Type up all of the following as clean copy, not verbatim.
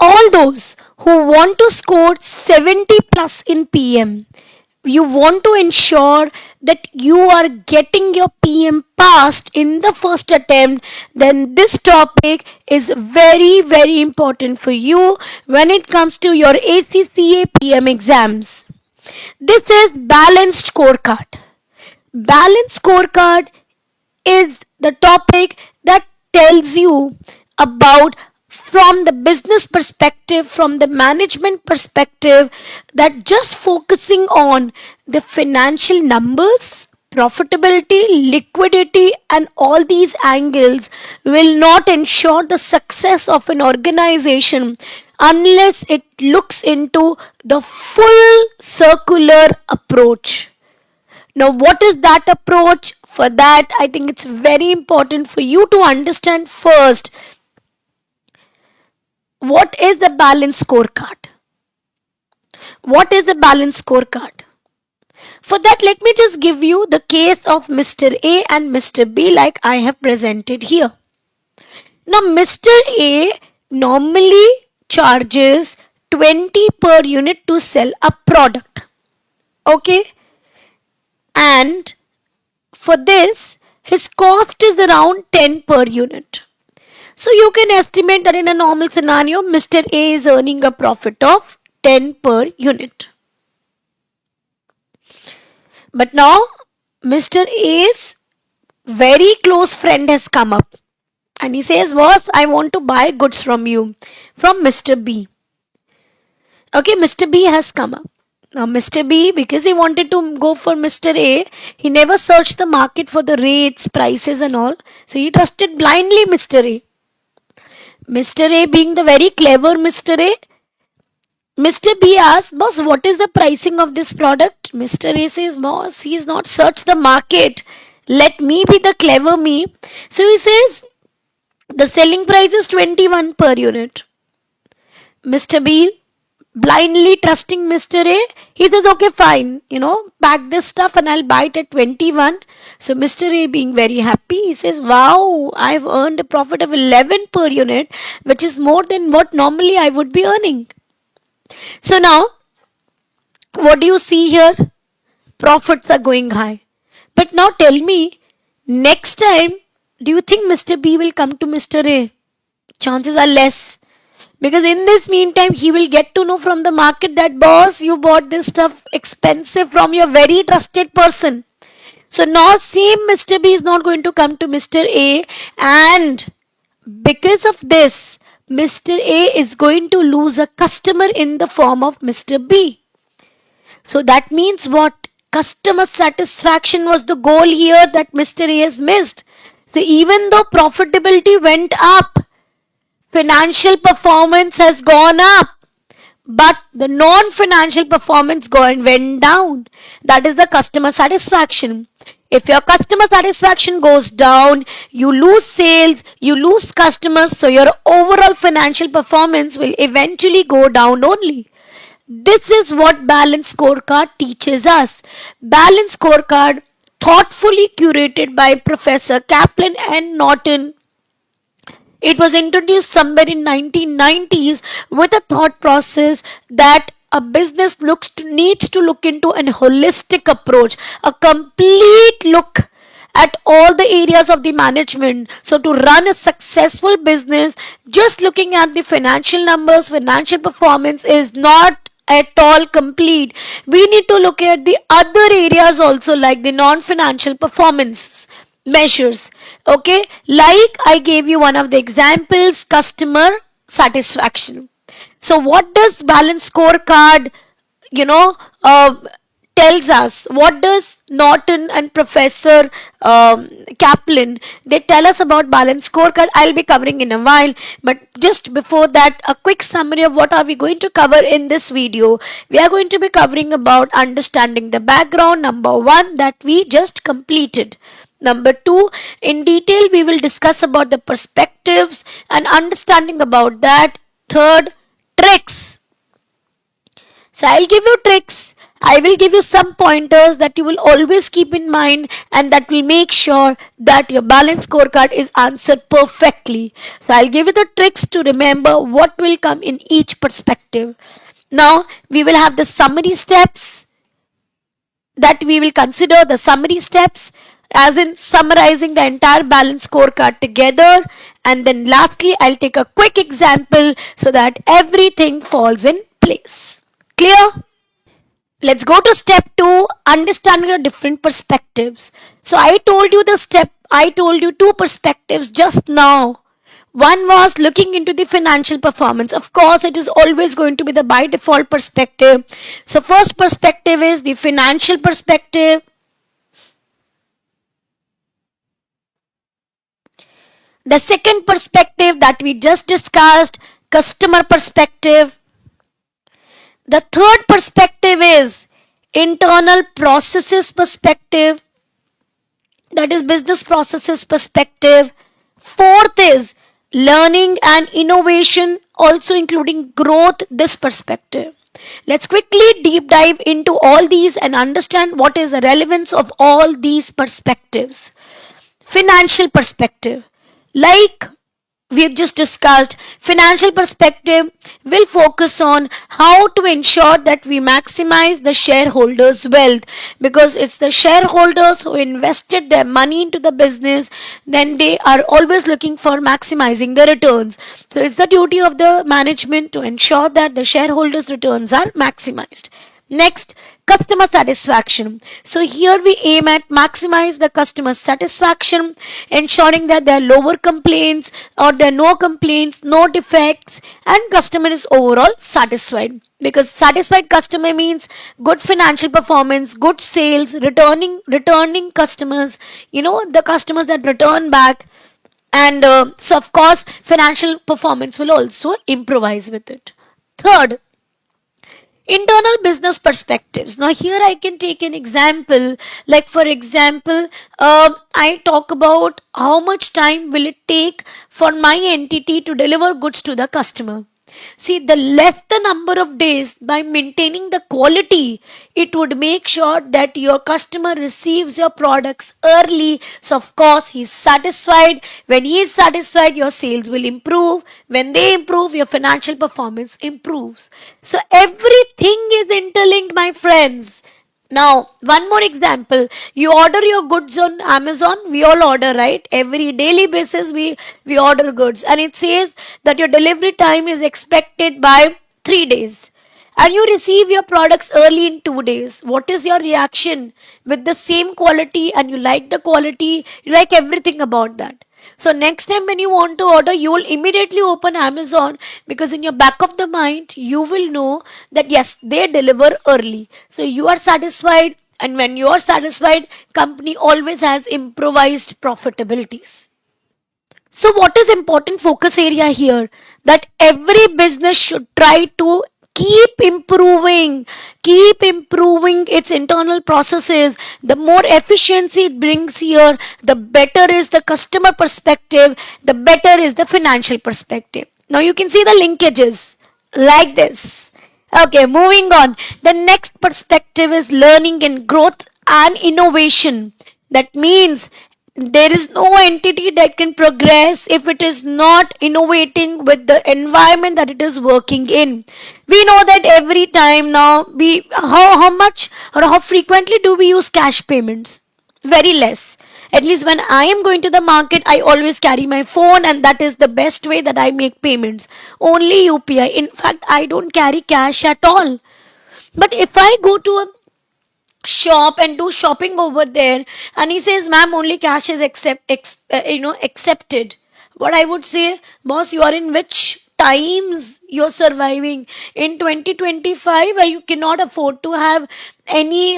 All those who want to score 70 plus in PM, you want to ensure that you are getting your PM passed in the first attempt, then this topic is very, very important for you when it comes to your ACCA PM exams. This is balanced scorecard. Balanced scorecard is the topic that tells you about, from the business perspective, from the management perspective, that just focusing on the financial numbers, profitability, liquidity, and all these angles will not ensure the success of an organization unless it looks into the full circular approach. Now, what is that approach? For that, I think it's very important for you to understand first what is the balance scorecard. What is a balance scorecard? For that, let me just give you the case of Mr. A and Mr. B like I have presented here. Now, Mr. A normally charges 20 per unit to sell a product. Okay? And for this, his cost is around 10 per unit. So you can estimate that in a normal scenario, Mr. A is earning a profit of 10 per unit. But now, Mr. A's very close friend has come up and he says, boss, I want to buy goods from you, from Mr. B. Okay, Mr. B has come up. Now, Mr. B, because he wanted to go for Mr. A, he never searched the market for the rates, prices and all. So, he trusted blindly Mr. A. Mr. A being the very clever Mr. A, Mr. B asks, boss, what is the pricing of this product? Mr. A says, boss, he's not searched the market. Let me be the clever me. So, he says, the selling price is 21 per unit. Mr. B, blindly trusting Mr. A, he says, okay, fine, pack this stuff and I'll buy it at 21. So Mr. A being very happy, he says, wow, I've earned a profit of 11 per unit, which is more than what normally I would be earning. So now, what do you see here? Profits are going high. But now tell me, next time, do you think Mr. B will come to Mr. A? Chances are less. Because in this meantime, he will get to know from the market that, boss, you bought this stuff expensive from your very trusted person. So now same Mr. B is not going to come to Mr. A, and because of this, Mr. A is going to lose a customer in the form of Mr. B. So that means what? Customer satisfaction was the goal here that Mr. A has missed. So even though profitability went up, financial performance has gone up, but the non-financial performance went down. That is the customer satisfaction. If your customer satisfaction goes down, you lose sales, you lose customers, so your overall financial performance will eventually go down only. This is what Balance Scorecard teaches us. Balance Scorecard, thoughtfully curated by Professor Kaplan and Norton. It was introduced somewhere in 1990s with a thought process that a business needs to look into a holistic approach, a complete look at all the areas of the management. So to run a successful business, just looking at the financial numbers, financial performance is not at all complete. We need to look at the other areas also, like the non-financial performance measures. Okay, like I gave you one of the examples, customer satisfaction. So what does Balance Scorecard tells us? What does Norton and Professor Kaplan, they tell us about Balance Scorecard? I'll be covering in a while, but just before that, a quick summary of what are we going to cover in this video. We are going to be covering about understanding the background, number one, that we just completed. Number two, in detail, we will discuss about the perspectives and understanding about that. Third, tricks. So I'll give you tricks I will give you some pointers that you will always keep in mind and that will make sure that your balance scorecard is answered perfectly. So I'll give you the tricks to remember what will come in each perspective. Now we will have the summary steps that we will consider the summary steps as in summarizing the entire balance scorecard together, and then lastly I'll take a quick example so that everything falls in place. Clear? Let's go to step 2, understanding the different perspectives. So I told you two perspectives just now. One was looking into the financial performance. Of course, it is always going to be the by default perspective. So first perspective is the financial perspective. The second perspective that we just discussed, customer perspective. The third perspective is internal processes perspective, that is business processes perspective. Fourth is learning and innovation, also including growth, this perspective. Let's quickly deep dive into all these and understand what is the relevance of all these perspectives. Financial perspective, like we've just discussed, financial perspective will focus on how to ensure that we maximize the shareholders' wealth, because it's the shareholders who invested their money into the business, then they are always looking for maximizing the returns. So it's the duty of the management to ensure that the shareholders' returns are maximized. Next, customer satisfaction. So here we aim at maximize the customer satisfaction, ensuring that there are lower complaints or there are no complaints, no defects, and customer is overall satisfied. Because satisfied customer means good financial performance, good sales, returning customers, the customers that return back, and so of course financial performance will also improvise with it. Third, internal business perspectives. Now here I can take an example, like for example, I talk about how much time will it take for my entity to deliver goods to the customer. See, the less the number of days, by maintaining the quality, it would make sure that your customer receives your products early. So, of course, he's satisfied. When he is satisfied, your sales will improve. When they improve, your financial performance improves. So, everything is interlinked, my friends. Now, one more example. You order your goods on Amazon. We all order, right? Every daily basis, we order goods. And it says that your delivery time is expected by 3 days. And you receive your products early in 2 days. What is your reaction? With the same quality, and you like the quality, you like everything about that. So next time when you want to order, you will immediately open Amazon, because in your back of the mind, you will know that yes, they deliver early. So you are satisfied, and when you are satisfied, company always has improvised profitabilities. So what is important focus area here? That every business should try to keep improving its internal processes. The more efficiency it brings here, the better is the customer perspective, the better is the financial perspective. Now you can see the linkages like this. Okay, moving on. The next perspective is learning and growth and innovation. That means there is no entity that can progress if it is not innovating with the environment that it is working in. We know that every time now, how much or how frequently do we use cash payments? Very less. At least when I am going to the market, I always carry my phone, and that is the best way that I make payments. Only UPI. In fact, I don't carry cash at all. But if I go to a shop and do shopping over there, and he says, ma'am, only cash is accepted, what I would say, boss, you are in which times you're surviving? In 2025, where you cannot afford to have any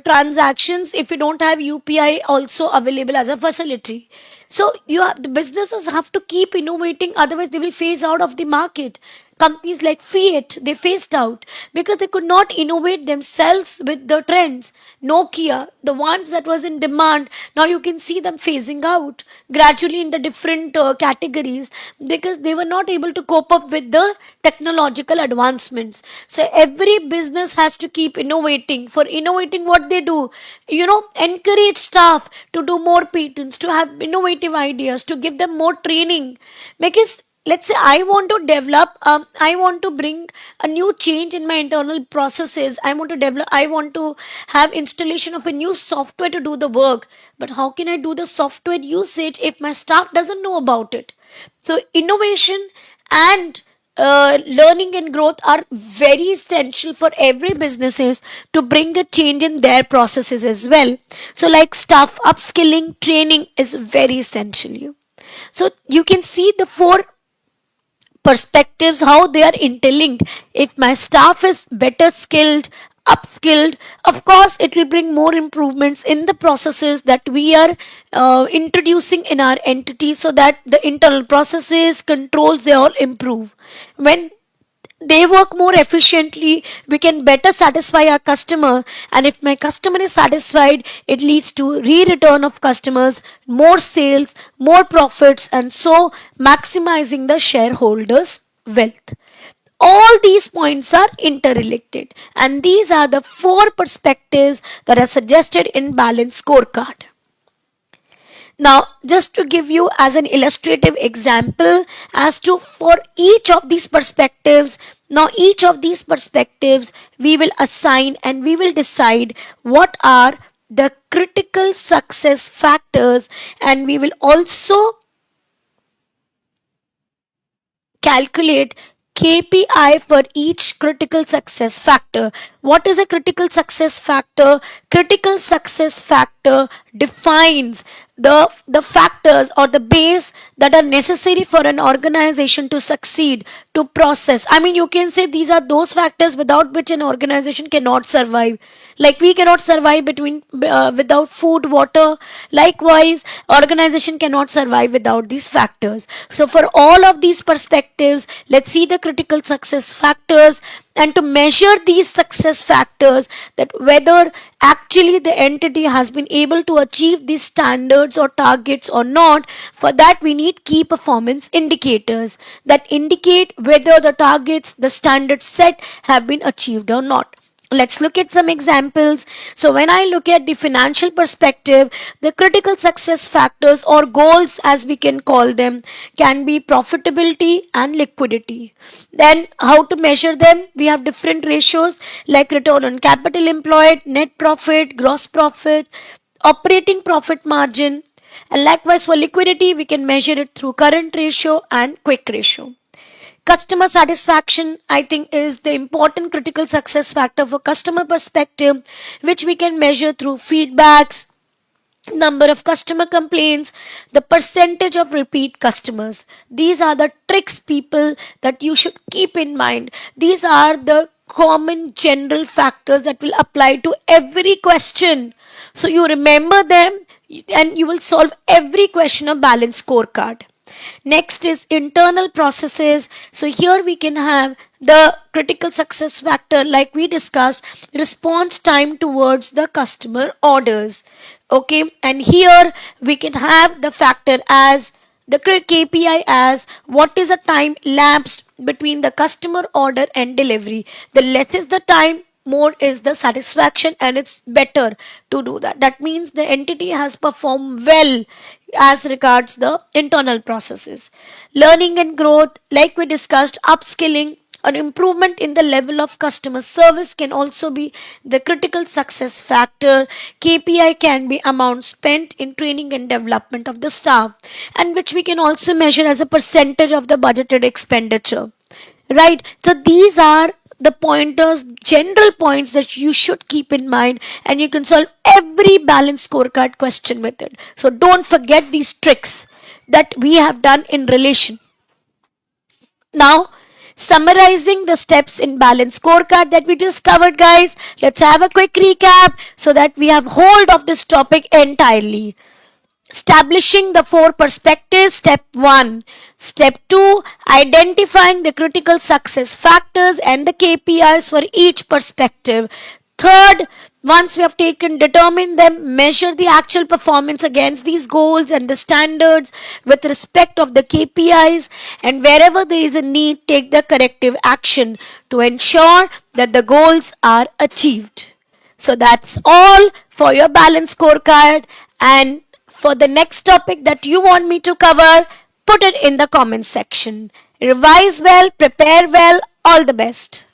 transactions if you don't have UPI also available as a facility. So the businesses have to keep innovating, otherwise they will phase out of the market. Companies like Fiat, they phased out because they could not innovate themselves with the trends. Nokia, the ones that was in demand, now you can see them phasing out gradually in the different categories because they were not able to cope up with the technological advancements. So every business has to keep innovating. For innovating, what they do, encourage staff to do more patents, to have innovative ideas, to give them more training. Because let's say I want to develop, I want to bring a new change in my internal processes. I want to have installation of a new software to do the work. But how can I do the software usage if my staff doesn't know about it? So innovation and learning and growth are very essential for every businesses to bring a change in their processes as well. So like staff upskilling, training is very essential. So you can see the four perspectives, how they are interlinked. If my staff is better skilled, upskilled, of course it will bring more improvements in the processes that we are introducing in our entity, so that the internal processes, controls, they all improve. When they work more efficiently, we can better satisfy our customer, and if my customer is satisfied, it leads to re-return of customers, more sales, more profits, and so maximizing the shareholders wealth. All these points are interrelated, and these are the four perspectives that are suggested in balanced scorecard. Now, just to give you as an illustrative example as to for each of these perspectives, now each of these perspectives we will assign and we will decide what are the critical success factors, and we will also calculate KPI for each critical success factor. What is a critical success factor? Critical success factor defines the factors or the base that are necessary for an organization to succeed, to process. I mean, you can say these are those factors without which an organization cannot survive. Like we cannot survive without food, water. Likewise, organization cannot survive without these factors. So for all of these perspectives, let's see the critical success factors, and to measure these success factors, that whether actually the entity has been able to achieve these standards or targets or not. For that we need key performance indicators that indicate whether the targets, the standards set, have been achieved or not. Let's look at some examples. So when I look at the financial perspective, the critical success factors or goals, as we can call them, can be profitability and liquidity. Then how to measure them? We have different ratios like return on capital employed, net profit, gross profit, operating profit margin. And likewise for liquidity, we can measure it through current ratio and quick ratio. Customer satisfaction, I think, is the important critical success factor for customer perspective, which we can measure through feedbacks, number of customer complaints, the percentage of repeat customers. These are the tricks, people, that you should keep in mind. These are the common general factors that will apply to every question. So you remember them and you will solve every question of balanced scorecard. Next is internal processes. So here we can have the critical success factor, like we discussed, response time towards the customer orders. Okay, and here we can have the factor as the KPI as what is the time lapsed between the customer order and delivery. The less is the time, more is the satisfaction, and it's better to do that. That means the entity has performed well as regards the internal processes. Learning and growth, like we discussed, upskilling, an improvement in the level of customer service can also be the critical success factor. KPI can be amount spent in training and development of the staff, and which we can also measure as a percentage of the budgeted expenditure. Right? So these are the pointers, general points that you should keep in mind, and you can solve every balanced scorecard question with it. So don't forget these tricks that we have done in relation. Now, summarizing the steps in balanced scorecard that we just covered, guys, let's have a quick recap so that we have hold of this topic entirely. establishing the four perspectives, step 1. Step 2, identifying the critical success factors and the KPIs for each perspective. Third, once we have determined them, measure the actual performance against these goals and the standards with respect of the KPIs, and wherever there is a need, take the corrective action to ensure that the goals are achieved. So that's all for your balance scorecard. And for the next topic that you want me to cover, put it in the comments section. Revise well, prepare well, all the best.